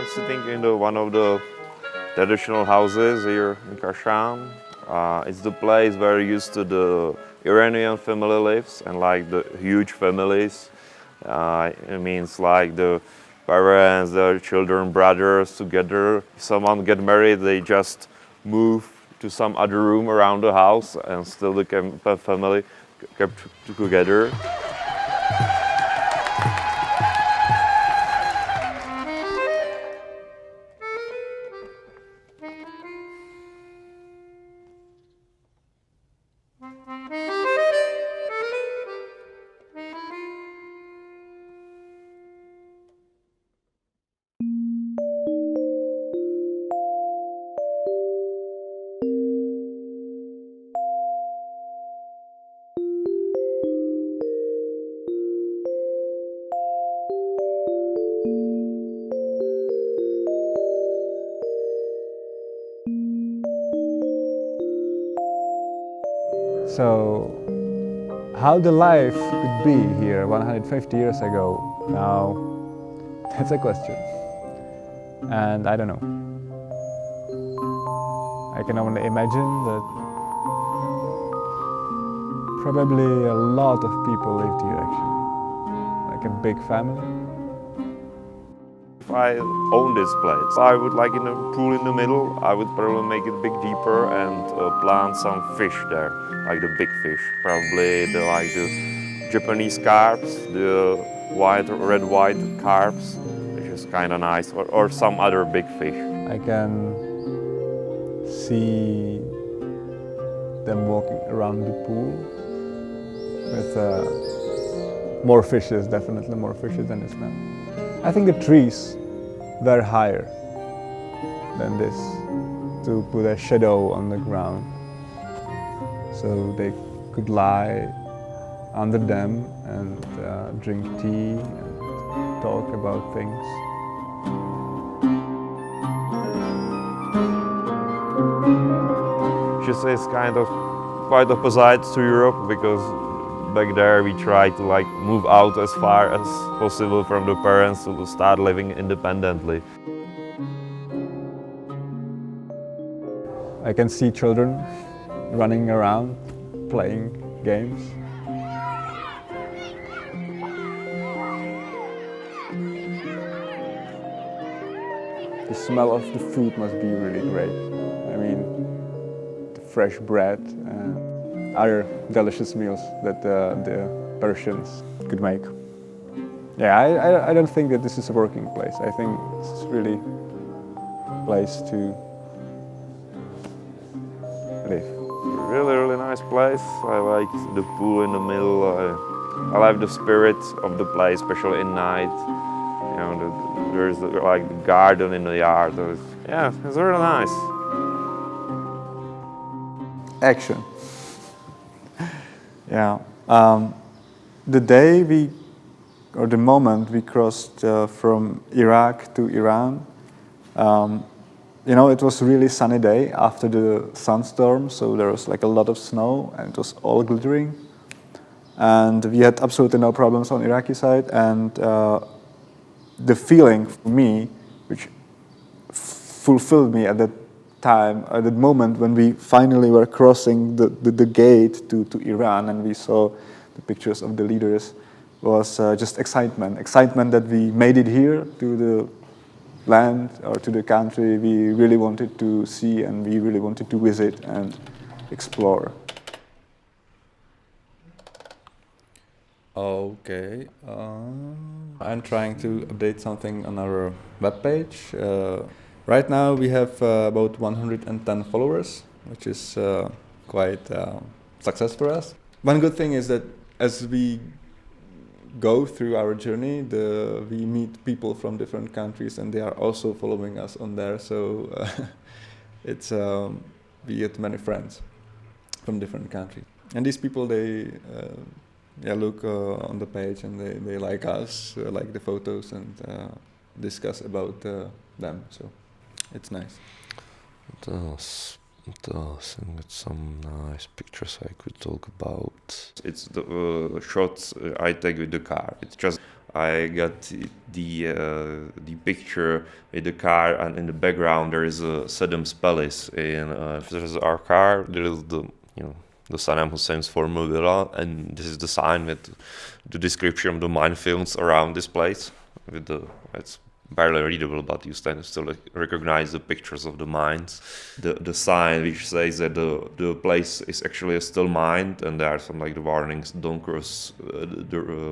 I'm sitting in one of the traditional houses here in Kashan. It's the place where used to the Iranian family lives and like the huge families. It means like the parents, their children, brothers together. If someone get married, they just move to some other room around the house and still the family kept together. So, how the life could be here 150 years ago, now that's a question. And I don't know. I can only imagine that probably a lot of people lived here actually, like a big family. If I own this place, I would like in a pool in the middle, I would probably make it a bit deeper and plant some fish there, like the big fish. Probably the Japanese carps, the red-white carps, which is kind of nice, or some other big fish. I can see them walking around the pool with more fishes, definitely more fishes than this now. I think the trees were higher than this to put a shadow on the ground so they could lie under them and drink tea and talk about things. She says kind of quite opposite to Europe because back there we try to like move out as far as possible from the parents to start living independently. I can see children running around, playing games. The smell of the food must be really great. I mean, the fresh bread and other delicious meals that the Persians could make. Yeah, I don't think that this is a working place. I think it's really a place to live. Really nice place. I like the pool in the middle. I like the spirit of the place, especially at night. You know, there's like the garden in the yard. Yeah, it's really nice. Action. Yeah. The day or the moment we crossed from Iraq to Iran, you know, it was a really sunny day after the sandstorm, so there was like a lot of snow and it was all glittering. And we had absolutely no problems on Iraqi side, and the feeling for me, which fulfilled me at that time, at the moment when we finally were crossing the gate to Iran and we saw the pictures of the leaders, was just excitement. Excitement that we made it here to the land or to the country we really wanted to see and we really wanted to visit and explore. Okay, I'm trying to update something on our webpage. Right now we have about 110 followers, which is quite success for us. One good thing is that as we go through our journey, we meet people from different countries and they are also following us on there. So it's we get many friends from different countries. And these people, they look on the page and they like us, like the photos and discuss about them. So it's nice. It does, and it's some nice pictures I could talk about. It's the shots I take with the car. It's just I got the picture with the car, and in the background there is Saddam's palace. And if this is our car, there is the Saddam Hussein's former villa, and this is the sign with the description of the minefields around this place. It's barely readable, but you still recognize the pictures of the mines. The sign which says that the place is actually still mined, and there are some the warnings, don't cross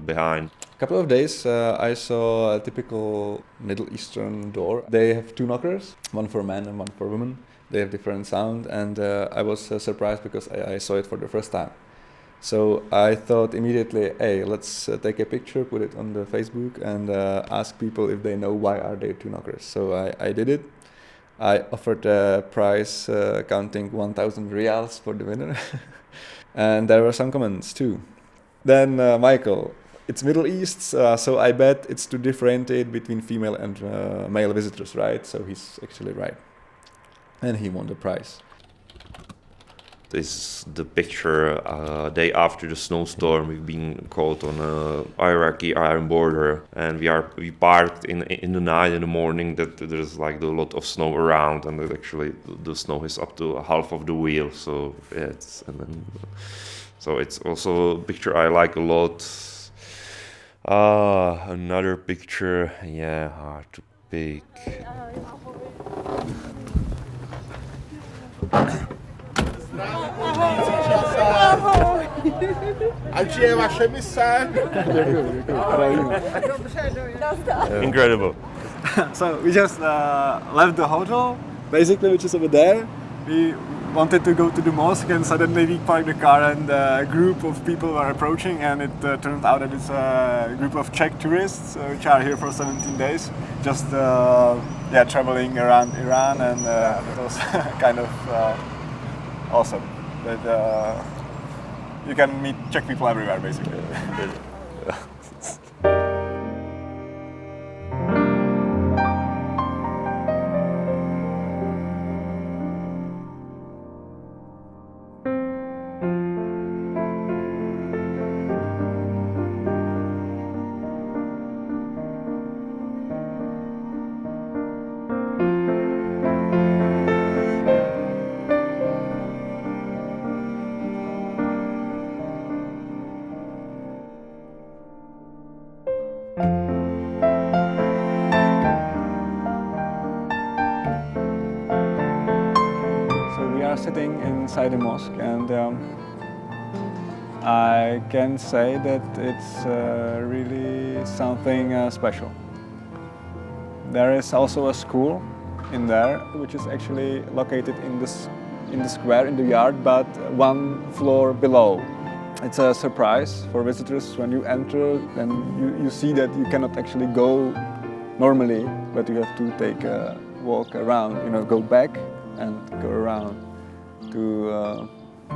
behind. A couple of days I saw a typical Middle Eastern door. They have two knockers, one for men and one for women. They have different sound, and I was surprised because I saw it for the first time. So I thought immediately, hey, let's take a picture, put it on the Facebook, and ask people if they know why are there two knockers. So I did it. I offered a price counting 1,000 rials for the winner. And there were some comments too. Then Michael, it's Middle East, so I bet it's to differentiate between female and male visitors, right? So he's actually right. And he won the prize. This is the picture day after the snowstorm. We've been caught on a Iraqi iron border, and we parked in the night, in the morning, that there's a lot of snow around, and that actually the snow is up to half of the wheel. So yeah, so it's also a picture I like a lot. Another picture, yeah, hard to pick. Ať je vaše mise. Incredible. So we just left the hotel, basically, which is over there. We wanted to go to the mosque, and suddenly we parked the car, and a group of people were approaching, and it turned out that it's a group of Czech tourists which are here for 17 days, just traveling around Iran, and it was kind of awesome. That you can meet Czech people everywhere, basically. Sitting inside the mosque, and I can say that it's really something special. There is also a school in there, which is actually located in the square, in the yard, but one floor below. It's a surprise for visitors when you enter, and you see that you cannot actually go normally, but you have to take a walk around, go back and go around to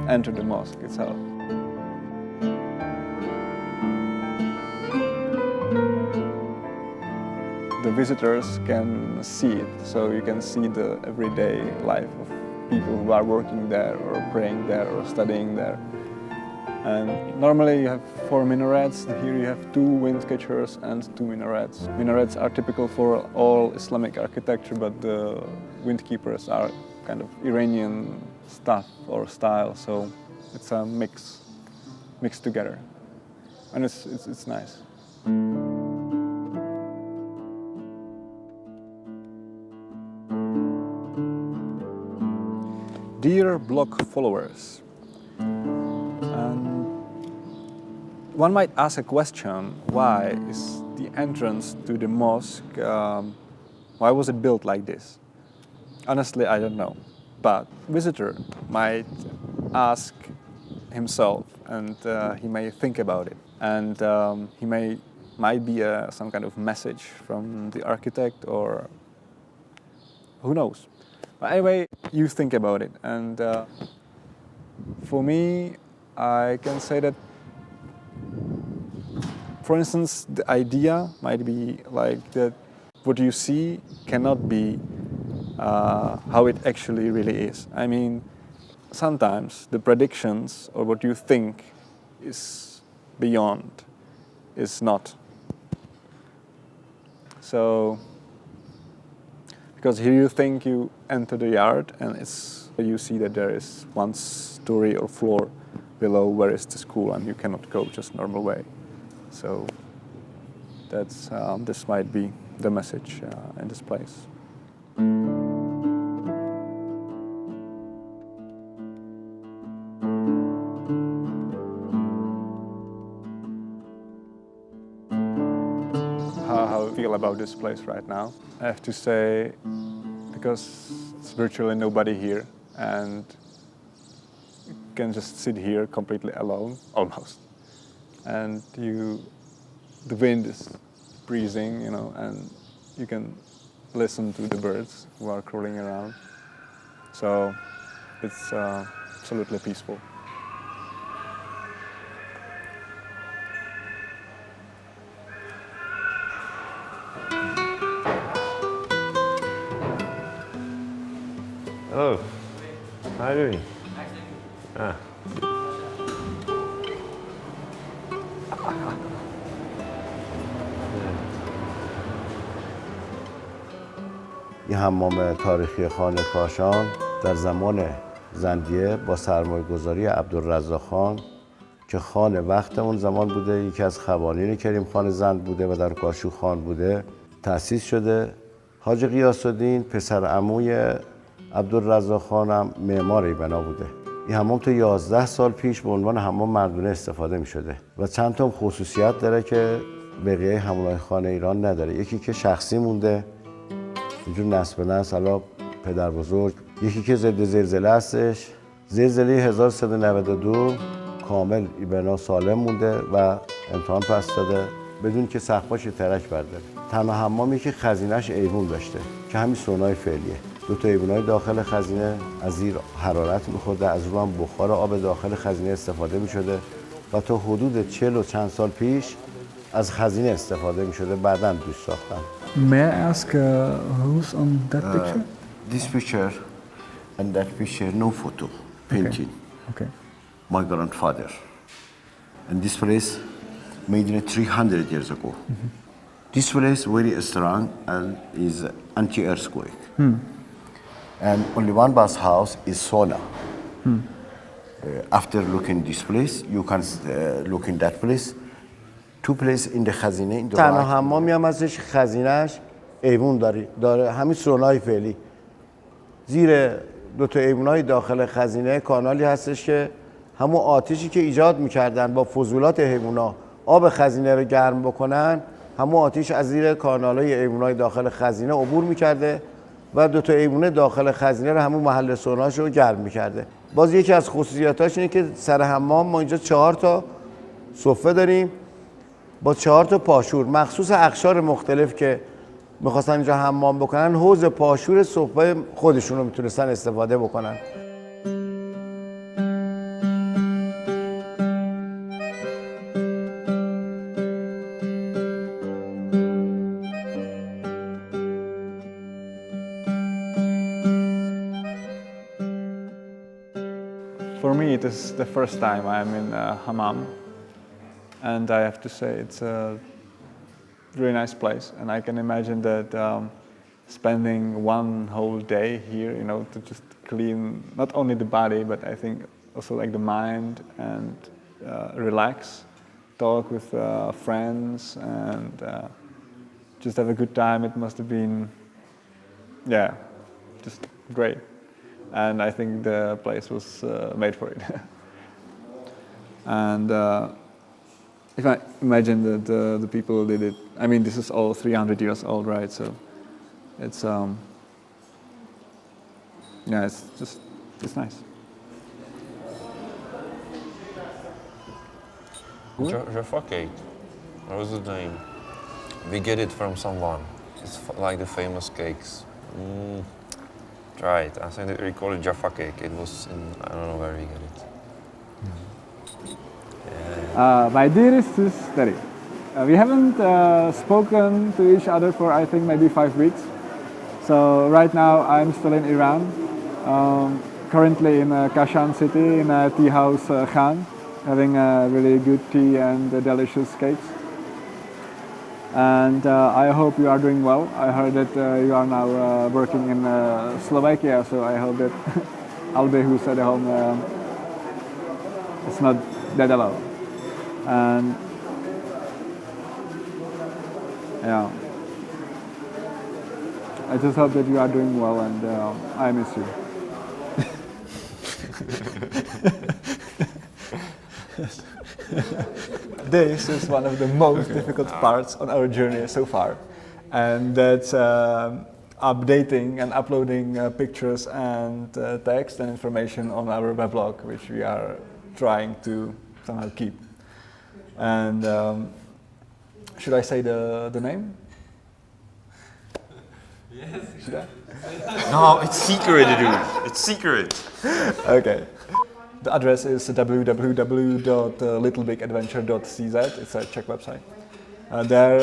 enter the mosque itself. The visitors can see it, so you can see the everyday life of people who are working there or praying there or studying there. And normally you have 4 minarets. Here you have 2 wind catchers and 2 minarets. Minarets are typical for all Islamic architecture, but the wind keepers are kind of Iranian stuff or style, so it's a mixed together, and it's nice. Dear blog followers, one might ask a question: why is the entrance to the mosque? Why was it built like this? Honestly, I don't know. But visitor might ask himself, and he may think about it, and he might be some kind of message from the architect, or who knows. But anyway, you think about it, and for me, I can say that, for instance, the idea might be like that what you see cannot be how it actually really is. I mean, sometimes the predictions or what you think is beyond is not. So, because here you think you enter the yard and you see that there is one story or floor below where is the school and you cannot go just normal way. So that's this might be the message in this place. How I feel about this place right now. I have to say, because it's virtually nobody here and you can just sit here completely alone, almost. And the wind is breezing, and you can listen to the birds who are crawling around. So it's absolutely peaceful. Hello. How are you doing? Ah. این حمام تاریخی خانه کاشان در زمان زندیه با سرمایه‌گذاری عبدالرزاق خان که خان وقت اون زمان بوده، یکی از خوانین کریم خان زند بوده و در کاشو خان بوده، تأسیس شده. حاج غیاث‌الدین پسر عموی عبدالرزاق خان هم معمار این بنا بوده. این حمام تا 11 سال پیش به عنوان حمام مردونه استفاده می شده و چند تا خصوصیت داره که بقیه حمام‌های خانه ایران نداره. یکی که شخصی مونده، اینجور نسل به نسل، حالا پدر بزرگ. یکی که ضد زلزله هستش. زلزله 1392 کامل این بنا سالم مونده و امتحان پس داده بدون که سقفش ترک برداره. تنها حمامی که خزینه‌اش ایوون داشته که همین سونای فعلیه. دو تا ایوونای داخل خزینه از زیر حرارت می‌خورده، از رو هم بخار آب داخل خزینه استفاده می‌شده و تا حدود 40 و چند سال پیش از خزینه استفاده می‌شده، بعداً دوش ساختن. May I ask who's on that picture? This picture and that picture, no photo, painting. Okay. My grandfather. And this place made in 300 years ago. This place very strong and is anti-earthquake. And only one bus house is sauna. After looking this place, you can look in that place. Two place in the خزینه. تنها حمامی هم ازش خزینهش ایوون داره همین سونای فعلی. زیر دو تا ایوونای داخل خزینه کانالی هستش که همون آتشی که ایجاد میکردن با فضولات حیوونا آب خزینه رو گرم بکنن، همون آتش از زیر کانالای ایوونای داخل خزینه عبور میکرده و دو تا ایوونه داخل خزینه رو همون محل سوناش رو گرم میکرده. باز یکی از خصوصیاتاش اینه که سر حمام ما اینجا 4 تا صفه داریم با 4 تا پاشور، مخصوص اقشار مختلف که میخواستن اینجا حمام بکنن، حوض پاشور صفه خودشون رو میتونستن استفاده بکنن. For me, it is the first time I'm in a hammam, and I have to say it's a really nice place. And I can imagine that spending one whole day here, to just clean not only the body, but I think also like the mind and relax, talk with friends, and just have a good time. It must have been, just great. And I think the place was made for it. And if I imagine that the people who did it, I mean, this is all 300 years old, right? So it's, it's nice. Jaffa cake. What was the name? We get it from someone. It's like the famous cakes. Right, I think we call it Jaffa cake. It was in, I don't know where we get it. My dearest sister, we haven't spoken to each other for I think maybe 5 weeks. So right now I'm still in Iran, currently in Kashan city in a tea house Khan, having a really good tea and delicious cakes. And I hope you are doing well. I heard that you are now working in Slovakia, so I hope that Albe, who's at home, is not that alone. And yeah, I just hope that you are doing well, and I miss you. This is one of the most difficult parts on our journey so far, and that's updating and uploading pictures and text and information on our weblog, which we are trying to somehow keep. And should I say the name? Yes. Should I? No, it's secret, dude. It's secret. Okay. The address is www.littlebigadventure.cz. It's a Czech website. There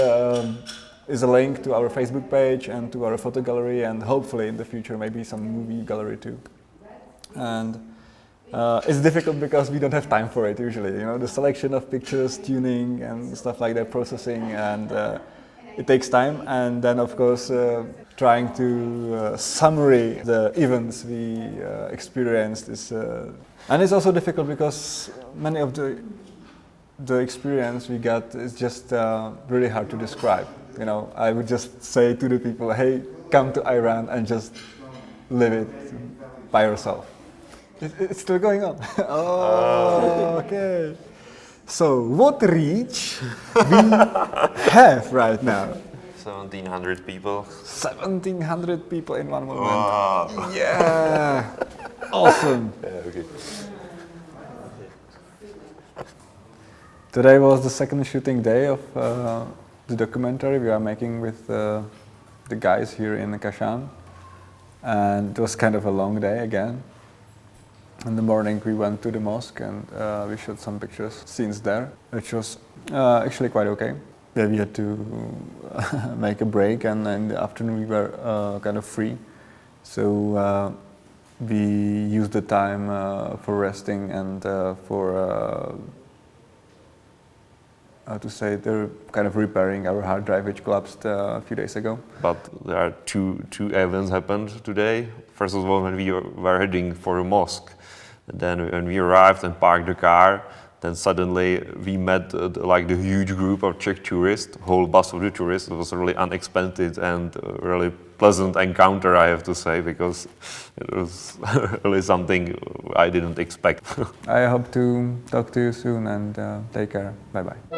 is a link to our Facebook page and to our photo gallery, and hopefully in the future maybe some movie gallery too. And it's difficult because we don't have time for it usually. You know, the selection of pictures, tuning, and stuff like that, processing, and it takes time. And then of course trying to summary the events we experienced is. And it's also difficult because many of the experience we got is just really hard to describe. You know, I would just say to the people, hey, come to Iran and just live it by yourself. It's still going on. Oh, okay. So, what reach we have right now? 1,700 people. 1,700 people in one moment. Wow. Yeah. Awesome. Yeah, okay. Today was the second shooting day of the documentary we are making with the guys here in Kashan. And it was kind of a long day again. In the morning we went to the mosque and we shot some pictures, scenes there, which was actually quite okay. Yeah, we had to make a break, and in the afternoon we were kind of free. So we used the time for resting and for how to say, they're kind of repairing our hard drive which collapsed a few days ago. But there are two events happened today. First of all, when we were heading for a mosque, then when we arrived and parked the car, then suddenly we met like the huge group of Czech tourists, whole bus of the tourists. It was a really unexpected and really pleasant encounter, I have to say, because it was really something I didn't expect. I hope to talk to you soon, and take care. Bye-bye.